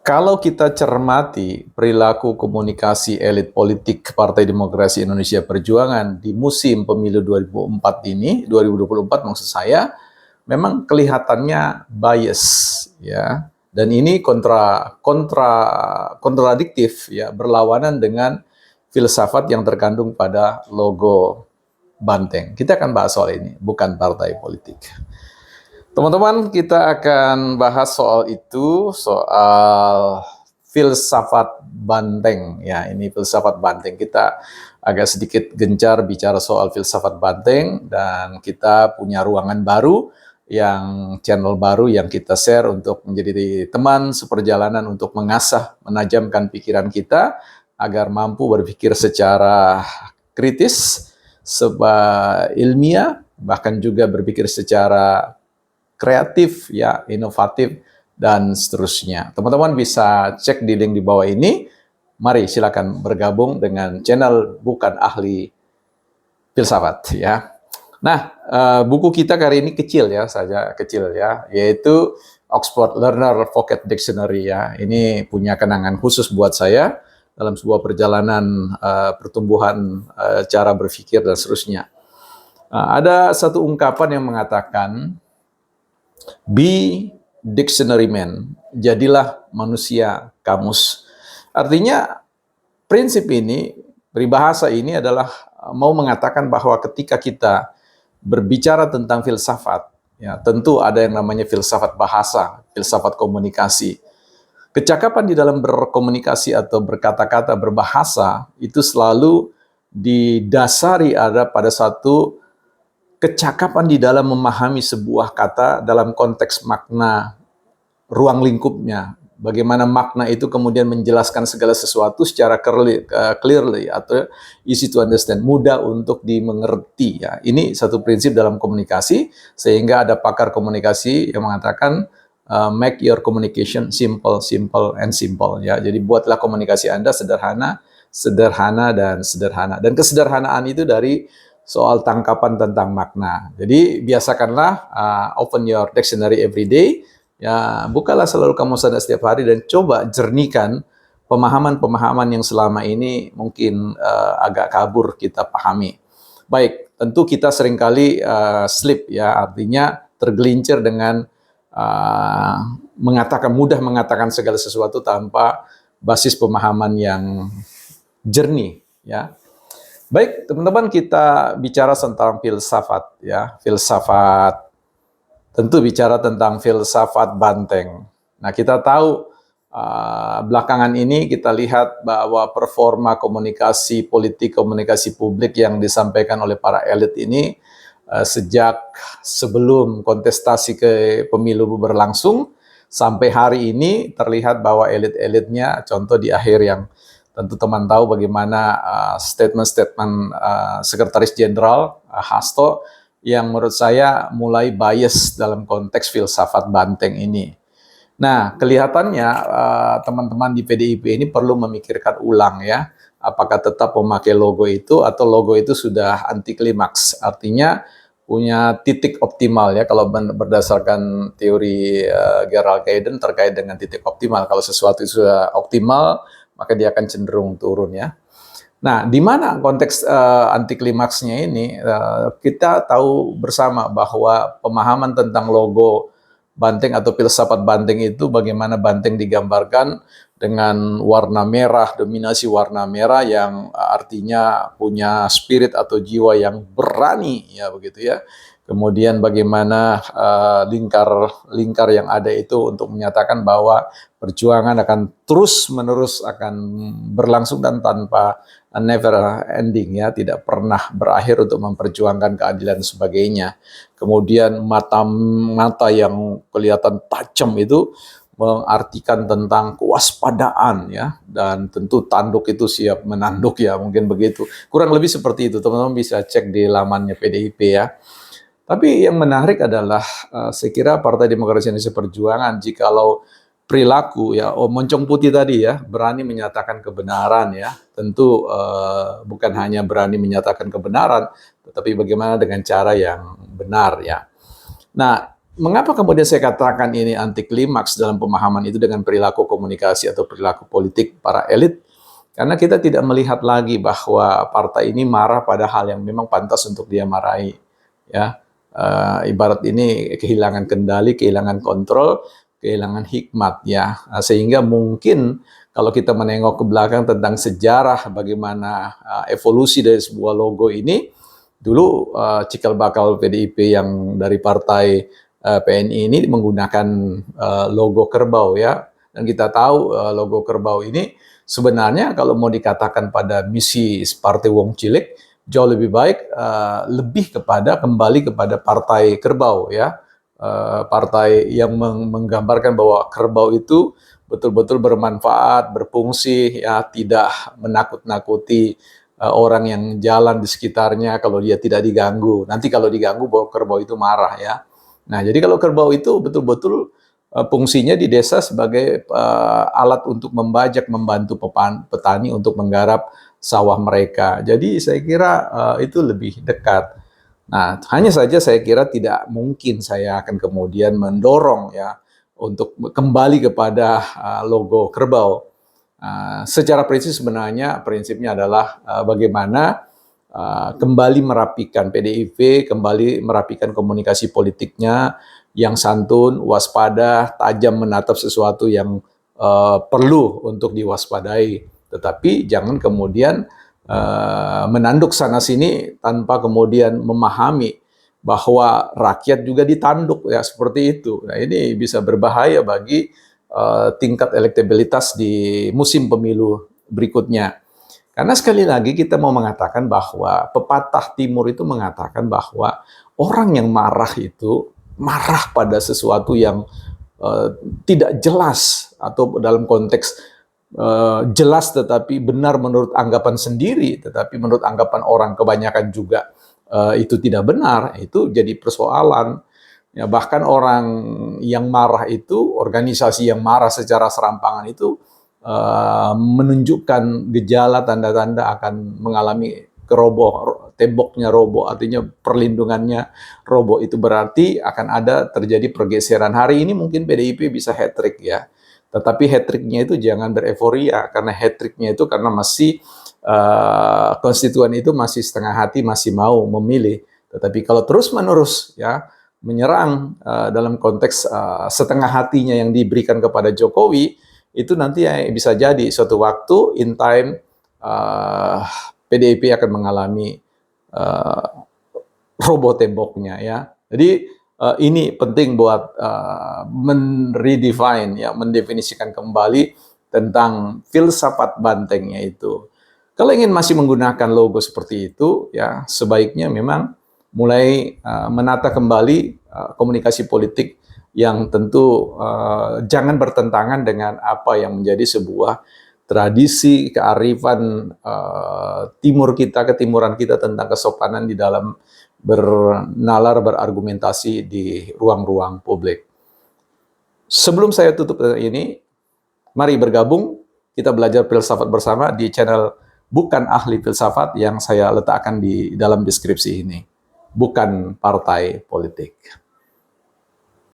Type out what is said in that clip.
Kalau kita cermati perilaku komunikasi elit politik Partai Demokrasi Indonesia Perjuangan di musim pemilu 2004 ini, 2024 maksud saya, memang kelihatannya bias ya. Dan ini kontradiktif ya, berlawanan dengan filsafat yang terkandung pada logo banteng. Kita akan bahas soal ini, bukan partai politik. Teman-teman, kita akan bahas soal itu, soal filsafat banteng. Ya, ini filsafat banteng. Kita agak sedikit gencar bicara soal filsafat banteng, dan kita punya ruangan baru, channel baru yang kita share untuk menjadi teman seperjalanan untuk mengasah, menajamkan pikiran kita, agar mampu berpikir secara kritis, ilmiah, bahkan juga berpikir secara kreatif, ya, inovatif, dan seterusnya. Teman-teman bisa cek di link di bawah ini. Mari silakan bergabung dengan channel Bukan Ahli Filsafat, ya. Nah, buku kita kali ini kecil ya, yaitu Oxford Learner Pocket Dictionary ya. Ini punya kenangan khusus buat saya dalam sebuah perjalanan pertumbuhan cara berpikir dan seterusnya. Ada satu ungkapan yang mengatakan, "Be dictionary man," jadilah manusia kamus. Artinya prinsip ini, peribahasa ini adalah mau mengatakan bahwa ketika kita berbicara tentang filsafat, ya tentu ada yang namanya filsafat bahasa, filsafat komunikasi. Kecakapan di dalam berkomunikasi atau berkata-kata, berbahasa, itu selalu didasari ada pada satu kecakapan di dalam memahami sebuah kata dalam konteks makna ruang lingkupnya. Bagaimana makna itu kemudian menjelaskan segala sesuatu secara clearly atau easy to understand, mudah untuk dimengerti. Ya. Ini satu prinsip dalam komunikasi, sehingga ada pakar komunikasi yang mengatakan make your communication simple, simple, and simple. Ya. Jadi buatlah komunikasi Anda sederhana, sederhana, dan sederhana. Dan kesederhanaan itu dari soal tangkapan tentang makna. Jadi biasakanlah open your dictionary every day. Ya, bukalah selalu kamus Anda setiap hari dan coba jernihkan pemahaman-pemahaman yang selama ini mungkin agak kabur kita pahami. Baik, tentu kita seringkali slip ya, artinya tergelincir dengan mudah mengatakan segala sesuatu tanpa basis pemahaman yang jernih ya. Baik, teman-teman, kita bicara tentang filsafat ya. Filsafat tentu bicara tentang filsafat banteng. Nah, kita tahu belakangan ini kita lihat bahwa performa komunikasi politik, komunikasi publik yang disampaikan oleh para elit ini sejak sebelum kontestasi ke pemilu berlangsung sampai hari ini terlihat bahwa elit-elitnya, contoh di akhir yang tentu teman tahu bagaimana statement-statement Sekretaris Jenderal Hasto yang menurut saya mulai bias dalam konteks filsafat banteng ini. Nah, kelihatannya teman-teman di PDIP ini perlu memikirkan ulang ya, apakah tetap memakai logo itu atau logo itu sudah anti klimaks, artinya punya titik optimal ya, kalau berdasarkan teori Gerald Kayden terkait dengan titik optimal. Kalau sesuatu itu sudah optimal, maka dia akan cenderung turun ya. Nah, di mana konteks anti klimaksnya ini, kita tahu bersama bahwa pemahaman tentang logo banteng atau filsafat banteng itu bagaimana banteng digambarkan dengan warna merah, dominasi warna merah yang artinya punya spirit atau jiwa yang berani ya begitu ya. Kemudian bagaimana lingkar yang ada itu untuk menyatakan bahwa perjuangan akan terus-menerus akan berlangsung dan tanpa never ending ya, tidak pernah berakhir untuk memperjuangkan keadilan dan sebagainya. Kemudian mata yang kelihatan tajam itu mengartikan tentang kewaspadaan ya, dan tentu tanduk itu siap menanduk ya, mungkin begitu. Kurang lebih seperti itu, teman-teman bisa cek di lamannya PDIP ya. Tapi yang menarik adalah saya kira Partai Demokrasi Indonesia Perjuangan jikalau perilaku ya, moncong putih tadi ya, berani menyatakan kebenaran ya. Tentu bukan hanya berani menyatakan kebenaran, tetapi bagaimana dengan cara yang benar ya. Nah, Mengapa kemudian saya katakan ini anti klimaks dalam pemahaman itu dengan perilaku komunikasi atau perilaku politik para elit? Karena kita tidak melihat lagi bahwa partai ini marah pada hal yang memang pantas untuk dia marahi. Ya, ibarat ini kehilangan kendali, kehilangan kontrol, kehilangan hikmat. Ya, sehingga mungkin kalau kita menengok ke belakang tentang sejarah bagaimana evolusi dari sebuah logo ini, dulu cikal bakal PDIP yang dari partai PNI ini menggunakan logo kerbau ya, dan kita tahu logo kerbau ini sebenarnya kalau mau dikatakan pada misi Partai Wong Cilik jauh lebih baik lebih kepada kembali kepada partai kerbau ya, partai yang menggambarkan bahwa kerbau itu betul-betul bermanfaat, berfungsi ya, tidak menakut-nakuti orang yang jalan di sekitarnya kalau dia tidak diganggu. Nanti kalau diganggu bahwa kerbau itu marah ya. Nah, jadi kalau kerbau itu betul-betul fungsinya di desa sebagai alat untuk membajak, membantu petani untuk menggarap sawah mereka. Jadi saya kira itu lebih dekat. Nah, hanya saja saya kira tidak mungkin saya akan kemudian mendorong ya untuk kembali kepada logo kerbau. Secara prinsip sebenarnya prinsipnya adalah bagaimana kembali merapikan PDIP, kembali merapikan komunikasi politiknya yang santun, waspada, tajam menatap sesuatu yang perlu untuk diwaspadai. Tetapi jangan kemudian menanduk sana-sini tanpa kemudian memahami bahwa rakyat juga ditanduk ya seperti itu. Nah, ini bisa berbahaya bagi tingkat elektabilitas di musim pemilu berikutnya. Karena sekali lagi kita mau mengatakan bahwa pepatah timur itu mengatakan bahwa orang yang marah itu marah pada sesuatu yang tidak jelas atau dalam konteks jelas tetapi benar menurut anggapan sendiri, tetapi menurut anggapan orang kebanyakan juga itu tidak benar, itu jadi persoalan. Ya, bahkan orang yang marah itu, organisasi yang marah secara serampangan itu menunjukkan gejala tanda-tanda akan mengalami keroboh, temboknya roboh, artinya perlindungannya roboh. Itu berarti akan ada terjadi pergeseran. Hari ini mungkin PDIP bisa hat-trick ya, tetapi hat-tricknya itu jangan bereforia, karena hat-tricknya itu karena masih konstituen itu masih setengah hati, masih mau memilih. Tetapi kalau terus-menerus ya menyerang dalam konteks setengah hatinya yang diberikan kepada Jokowi, itu nanti bisa jadi suatu waktu in time PDIP akan mengalami roboh temboknya ya. Jadi ini penting buat men-redefine ya, mendefinisikan kembali tentang filsafat bantengnya itu. Kalau ingin masih menggunakan logo seperti itu ya, sebaiknya memang mulai menata kembali komunikasi politik yang tentu jangan bertentangan dengan apa yang menjadi sebuah tradisi, kearifan timur kita, ketimuran kita tentang kesopanan di dalam bernalar, berargumentasi di ruang-ruang publik. Sebelum saya tutup ini, mari bergabung, kita belajar filsafat bersama di channel Bukan Ahli Filsafat yang saya letakkan di dalam deskripsi ini. Bukan partai politik.